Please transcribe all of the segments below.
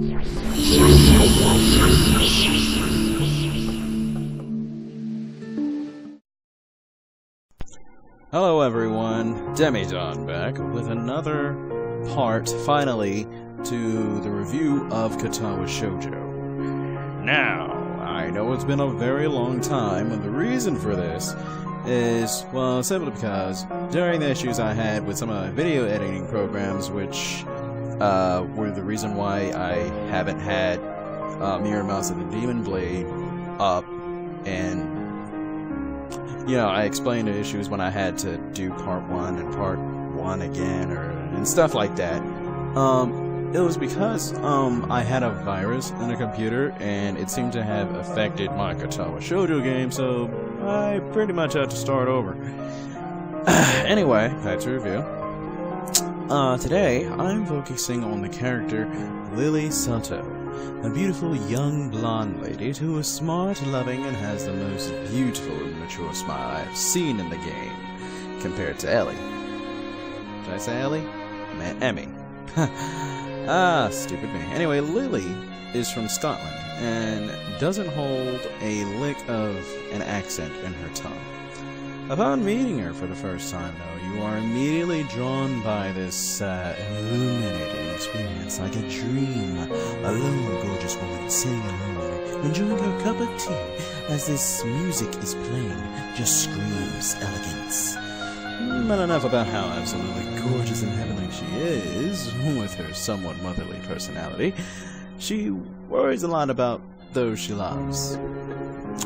Hello everyone, DemiDon back with another part, finally, to the review of Katawa Shoujo. Now, I know it's been a very long time, and the reason for this is, well, simply because during the issues I had with some of my video editing programs, which were the reason why I haven't had Mirror Mouse and the Demon Blade up, and you know, I explained the issues when I had to do part 1 and part 1 again, and stuff like that. It was because I had a virus in the computer, and it seemed to have affected my Katawa Shoujo game, so I pretty much had to start over. Anyway, back to review. Today, I'm focusing on the character Lilly Satou, a beautiful young blonde lady who is smart, loving, and has the most beautiful and mature smile I have seen in the game, compared to Ellie. Did I say Ellie? Emmy. Stupid me. Anyway, Lilly is from Scotland, and doesn't hold a lick of an accent in her tongue. Upon meeting her for the first time, though, you are immediately drawn by this illuminating experience like a dream. A lone, gorgeous woman sitting alone, enjoying her cup of tea as this music is playing, just screams elegance. But enough about how absolutely gorgeous and heavenly she is, with her somewhat motherly personality. She worries a lot about those she loves.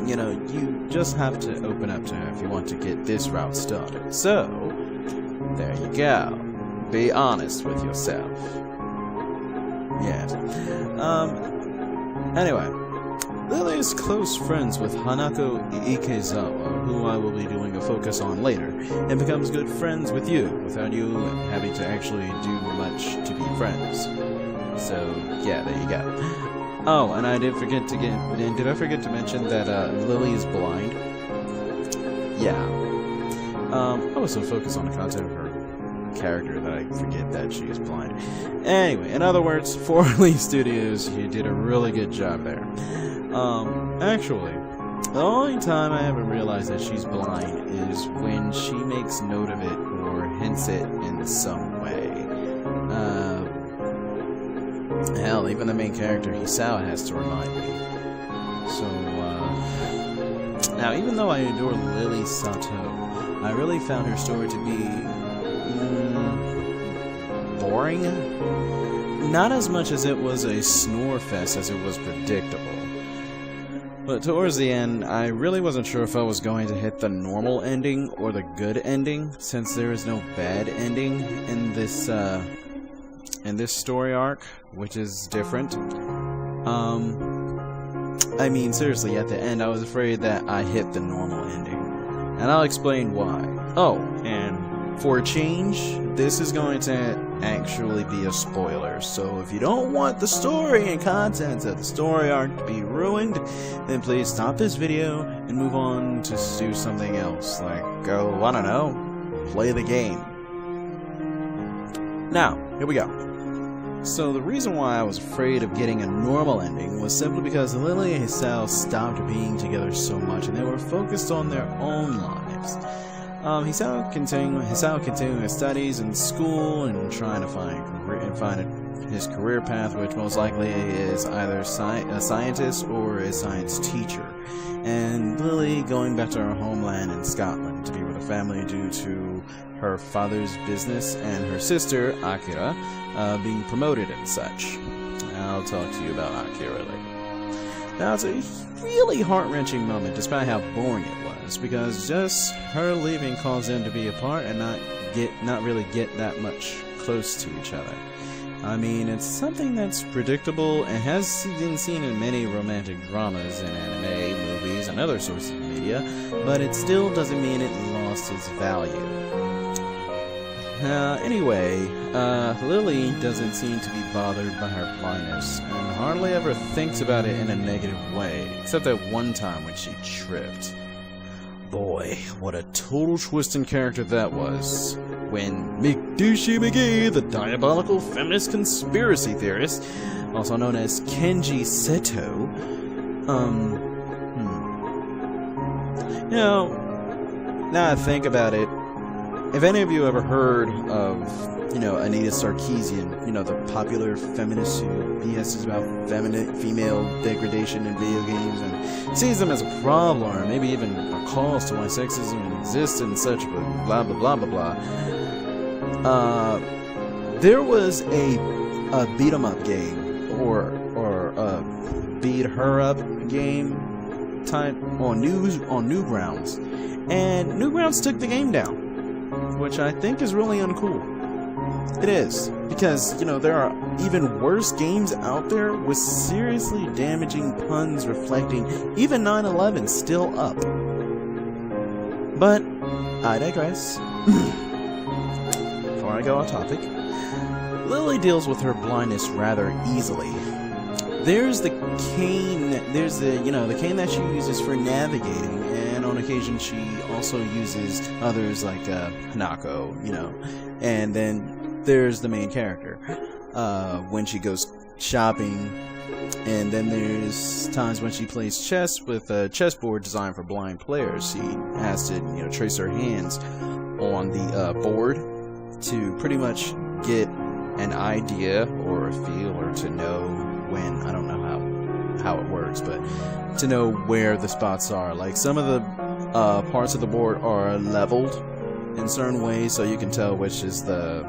You know, you just have to open up to her if you want to get this route started. So, there you go. Be honest with yourself. Yes. Anyway, Lilly is close friends with Hanako Ikezawa, who I will be doing a focus on later, and becomes good friends with you, without you having to actually do much to be friends. So, yeah, there you go. Oh, and I did forget to did I forget to mention that Lilly is blind? Yeah. I was so focused on the content of her character that I forget that she is blind. Anyway, in other words, 4Leaf Studios, you did a really good job there. Actually, the only time I ever realized that she's blind is when she makes note of it or hints it in some way. Hell, even the main character, Hisao, has to remind me. So, now, even though I adore Lilly Satou, I really found her story to be boring. Not as much as it was a snore fest as it was predictable. But towards the end, I really wasn't sure if I was going to hit the normal ending or the good ending, since there is no bad ending in this story arc, which is different. I mean, seriously, at the end, I was afraid that I hit the normal ending. And I'll explain why. Oh, and for a change, this is going to actually be a spoiler. So if you don't want the story and contents of the story arc to be ruined, then please stop this video and move on to do something else. Like, go, I don't know, play the game. Now, here we go. So the reason why I was afraid of getting a normal ending was simply because Lilly and Hisao stopped being together so much, and they were focused on their own lives. Hisao continuing his studies in school and trying to find his career path, which most likely is either a scientist or a science teacher. And Lilly going back to her homeland in Scotland to be with her family due to her father's business, and her sister, Akira, being promoted and such. I'll talk to you about Akira later. Now, it's a really heart-wrenching moment, despite how boring it was, because just her leaving caused them to be apart and not really get that much close to each other. I mean, it's something that's predictable and has been seen in many romantic dramas in anime, movies, and other sources of media, but it still doesn't mean it lost its value. Anyway, Lilly doesn't seem to be bothered by her blindness, and hardly ever thinks about it in a negative way, except that one time when she tripped. boy, what a total twist in character that was. When McDouchey McGee, the diabolical feminist conspiracy theorist, also known as Kenji Seto, you know, now I think about it, if any of you ever heard of, you know, Anita Sarkeesian, you know, the popular feminist who BS's about female degradation in video games and sees them as a problem or maybe even a cause to why sexism exists and such, but blah blah blah blah blah. There was a beat 'em up game or a beat her up game type on Newgrounds, and Newgrounds took the game down, which I think is really uncool. It is, because, you know, there are even worse games out there with seriously damaging puns reflecting even 9/11 still up. But I digress. Before I go off topic, Lilly deals with her blindness rather easily. There's the cane, the cane that she uses for navigating, and on occasion she also uses others like Hanako, you know, and then there's the main character when she goes shopping, and then there's times when she plays chess with a chessboard designed for blind players. She has to, you know, trace her hands on the board to pretty much get an idea or a feel, or to know when, I don't know how it works, but to know where the spots are. Like some of the parts of the board are leveled in certain ways, so you can tell which is the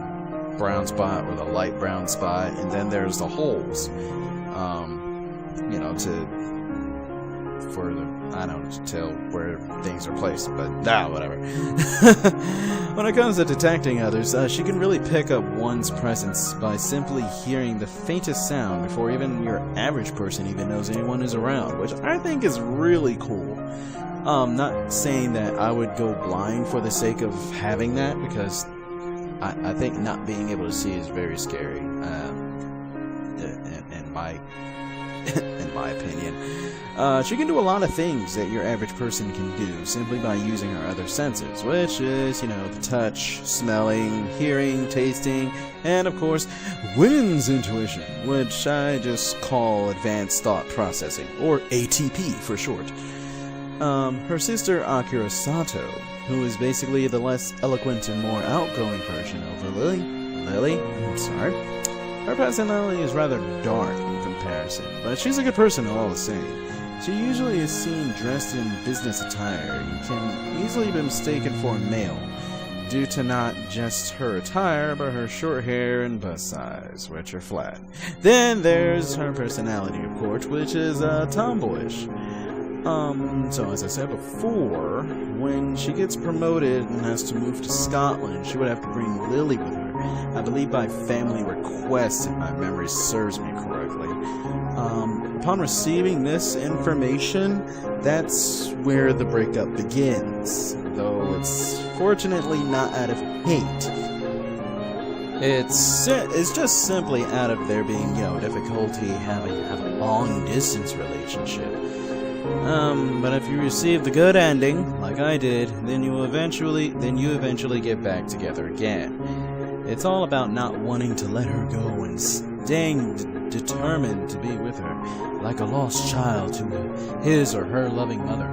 brown spot or the light brown spot, and then there's the holes, you know, to tell where things are placed, but whatever. When it comes to detecting others, she can really pick up one's presence by simply hearing the faintest sound before even your average person even knows anyone is around, which I think is really cool. Not saying that I would go blind for the sake of having that, because I think not being able to see is very scary, in my opinion. She can do a lot of things that your average person can do simply by using her other senses, which is, you know, the touch, smelling, hearing, tasting, and of course, women's intuition, which I just call advanced thought processing, or ATP for short. Her sister Akira Sato, who is basically the less eloquent and more outgoing version of Lilly, her personality is rather dark in comparison, but she's a good person all the same. She usually is seen dressed in business attire and can easily be mistaken for a male, due to not just her attire, but her short hair and bust size, which are flat. Then there's her personality, of course, which is tomboyish. So as I said before, when she gets promoted and has to move to Scotland, she would have to bring Lilly with her, I believe by family request, if my memory serves me correctly. Upon receiving this information, that's where the breakup begins, though it's fortunately not out of hate. It's just simply out of there being, you know, difficulty having a long distance relationship. But if you receive the good ending, like I did, then you eventually get back together again. It's all about not wanting to let her go and staying determined to be with her, like a lost child to his or her loving mother.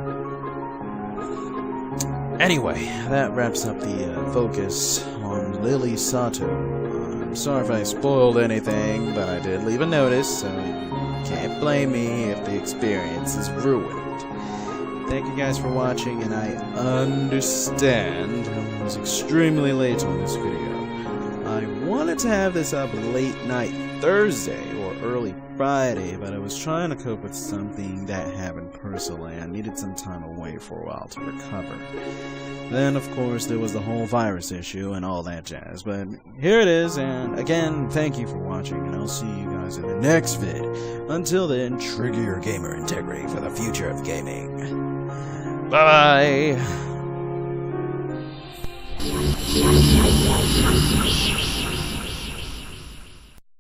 Anyway, that wraps up the focus on Lilly Satou. I'm sorry if I spoiled anything, but I did leave a notice, so you can't blame me if the experience is ruined. Thank you guys for watching, and I understand I was extremely late on this video. I wanted to have this up late night Thursday or early Friday, but I was trying to cope with something that happened personally. I needed some time away for a while to recover. Then, of course, there was the whole virus issue and all that jazz, but here it is, and again, thank you for watching, and I'll see you guys in the next vid. Until then, trigger your gamer integrity for the future of gaming. Bye-bye!